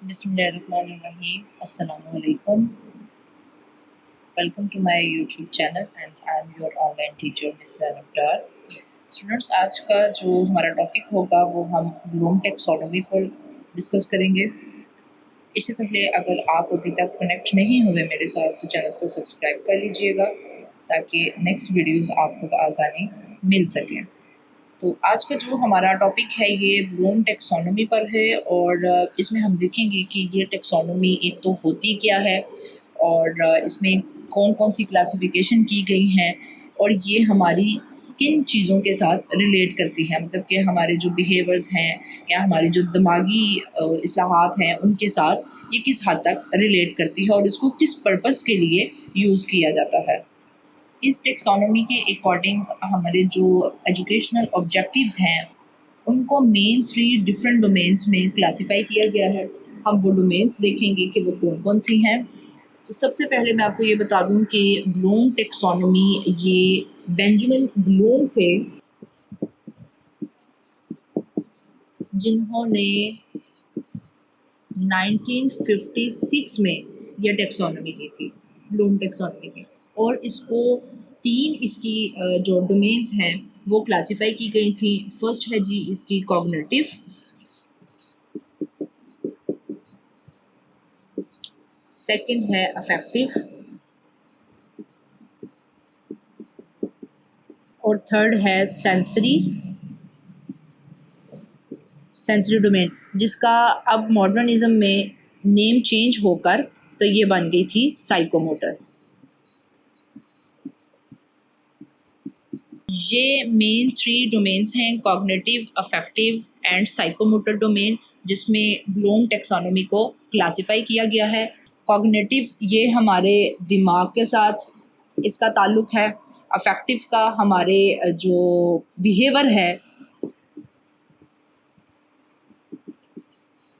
Bismillahirrahmanirrahim. Assalamualaikum. Welcome to my YouTube channel and I am your online teacher Miss Zainab. Students, आज का जो हमारा topic होगा वो हम ब्लूम टेक्सोनोमी पर डिस्कस करेंगे। इससे पहले अगर आप अभी तक कनेक्ट नहीं हुए मेरे साथ तो चैनल को सब्सक्राइब कर लीजिएगा ताकि नेक्स्ट वीडियोस आपको आसानी मिल सकें। तो आज का जो हमारा टॉपिक है ये ब्लूम टेक्सोनोमी पर है और इसमें हम देखेंगे कि ये टेक्सोनोमी एक तो होती क्या है और इसमें कौन कौन सी क्लासिफिकेशन की गई हैं और ये हमारी किन चीज़ों के साथ रिलेट करती है, मतलब कि हमारे जो बिहेवियर्स हैं या हमारी जो दिमागी इस्लाहात हैं उनके साथ ये किस हद तक रिलेट करती है और इसको किस पर्पस के लिए यूज़ किया जाता है। इस टेक्सोनोमी के अकॉर्डिंग हमारे जो एजुकेशनल ऑब्जेक्टिव्स हैं उनको मेन 3 डिफरेंट डोमेन्स में क्लासिफाई किया गया है। हम वो डोमेन्स देखेंगे कि वो कौन कौन सी हैं। तो सबसे पहले मैं आपको ये बता दूं कि ब्लूम टेक्सोनोमी ये बेंजामिन ब्लूम थे जिन्होंने 1956 में ये टेक्सोनोमी दी थी, ब्लूम टेक्सोनोमी की, और इसको 3 इसकी जो डोमेन्स हैं वो क्लासिफाई की गई थी। फर्स्ट है जी इसकी कॉग्निटिव, सेकंड है अफेक्टिव और थर्ड है सेंसरी डोमेन, जिसका अब मॉडर्निज्म में नेम चेंज होकर तो ये बन गई थी साइकोमोटर। ये मेन 3 डोमेन्स हैं, cognitive, affective and psychomotor domain, जिसमें ब्लूम टेक्सोनोमी को क्लासिफाई किया गया है। कॉग्निटिव ये हमारे दिमाग के साथ इसका ताल्लुक़ है, अफेक्टिव का हमारे जो बिहेवियर है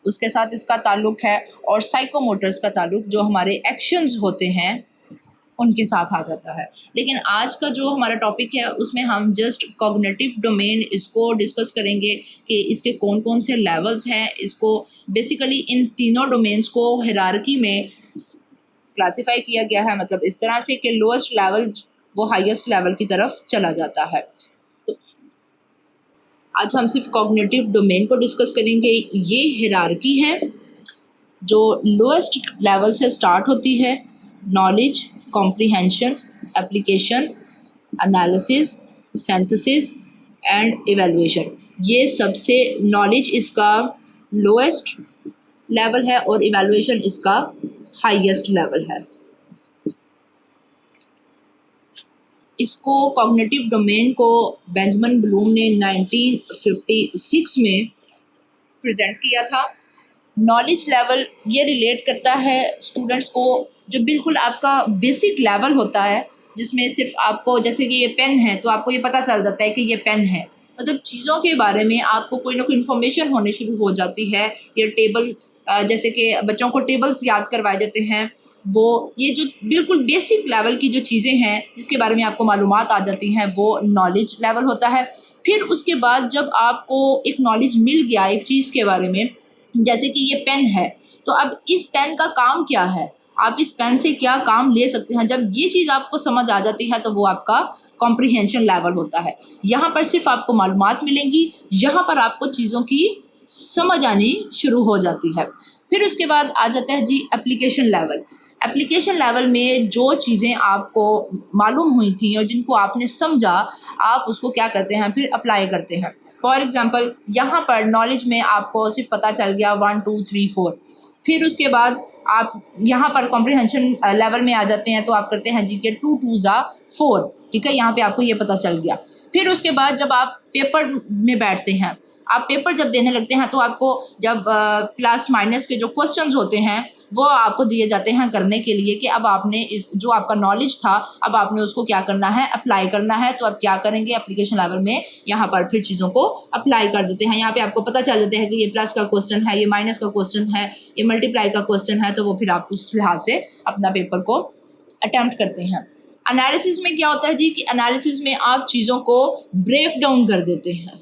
उसके साथ इसका ताल्लुक़ है, और साइकोमोटर्स का ताल्लुक़ जो हमारे एक्शंस होते हैं उनके साथ आ जाता है। लेकिन आज का जो हमारा टॉपिक है उसमें हम जस्ट कॉग्निटिव डोमेन इसको डिस्कस करेंगे कि इसके कौन कौन से लेवल्स हैं। इसको बेसिकली इन तीनों डोमेन्स को हायरार्की में क्लासिफाई किया गया है, मतलब इस तरह से कि लोएस्ट लेवल वो हाईएस्ट लेवल की तरफ चला जाता है। तो आज हम सिर्फ कॉग्निटिव डोमेन को डिस्कस करेंगे। ये हायरार्की है जो लोएस्ट लेवल से स्टार्ट होती है, knowledge, comprehension, application, analysis, synthesis and evaluation. ये सबसे नॉलेज इसका लोएस्ट लेवल है और इवैल्यूएशन इसका हाईएस्ट लेवल है। इसको कॉग्निटिव डोमेन को बेंजामिन ब्लूम ने 1956 में प्रेजेंट किया था। नॉलेज लेवल ये रिलेट करता है स्टूडेंट्स को जो बिल्कुल आपका बेसिक लेवल होता है, जिसमें सिर्फ आपको, जैसे कि ये पेन है तो आपको ये पता चल जाता है कि ये पेन है, मतलब चीज़ों के बारे में आपको कोई ना कोई इन्फॉर्मेशन होने शुरू हो जाती है। ये टेबल, जैसे कि बच्चों को टेबल्स याद करवाए जाते हैं, वो ये जो बिल्कुल बेसिक लेवल की जो चीज़ें हैं जिसके बारे में आपको मालूमात आ जाती हैं वो नॉलेज लेवल होता है। फिर उसके बाद जब आपको एक नॉलेज मिल गया एक चीज़ के बारे में, जैसे कि ये पेन है तो अब इस पेन का काम क्या है, आप इस पेन से क्या काम ले सकते हैं, जब ये चीज़ आपको समझ आ जाती है तो वो आपका कॉम्प्रिहेंशन लेवल होता है। यहाँ पर सिर्फ आपको मालूमात मिलेंगी, यहाँ पर आपको चीज़ों की समझ आनी शुरू हो जाती है। फिर उसके बाद आ जाता है जी एप्लीकेशन लेवल। एप्लीकेशन लेवल में जो चीज़ें आपको मालूम हुई थी और जिनको आपने समझा, आप उसको क्या करते हैं, फिर अप्लाई करते हैं। फॉर एग्ज़ाम्पल यहाँ पर नॉलेज में आपको सिर्फ पता चल गया 1 2 3 4, फिर उसके बाद आप यहाँ पर कॉम्प्रिहेंशन लेवल में आ जाते हैं तो आप करते हैं जी के 2 2 ज़ा 4, ठीक है, यहाँ पे आपको ये पता चल गया। फिर उसके बाद जब आप पेपर में बैठते हैं, आप पेपर जब देने लगते हैं तो आपको जब प्लस माइनस के जो क्वेश्चंस होते हैं वो आपको दिए जाते हैं करने के लिए कि अब आपने इस जो आपका नॉलेज था अब आपने उसको क्या करना है, अप्लाई करना है। तो आप क्या करेंगे, एप्लीकेशन लेवल में यहाँ पर फिर चीज़ों को अप्लाई कर देते हैं। यहाँ पे आपको पता चल जाता है कि ये प्लस का क्वेश्चन है, ये माइनस का क्वेश्चन है, ये मल्टीप्लाई का क्वेश्चन है, तो वो फिर आप उस लिहाज से अपना पेपर को अटैम्प्ट करते हैं। एनालिसिस में क्या होता है जी कि एनालिसिस में आप चीज़ों को ब्रेक डाउन कर देते हैं।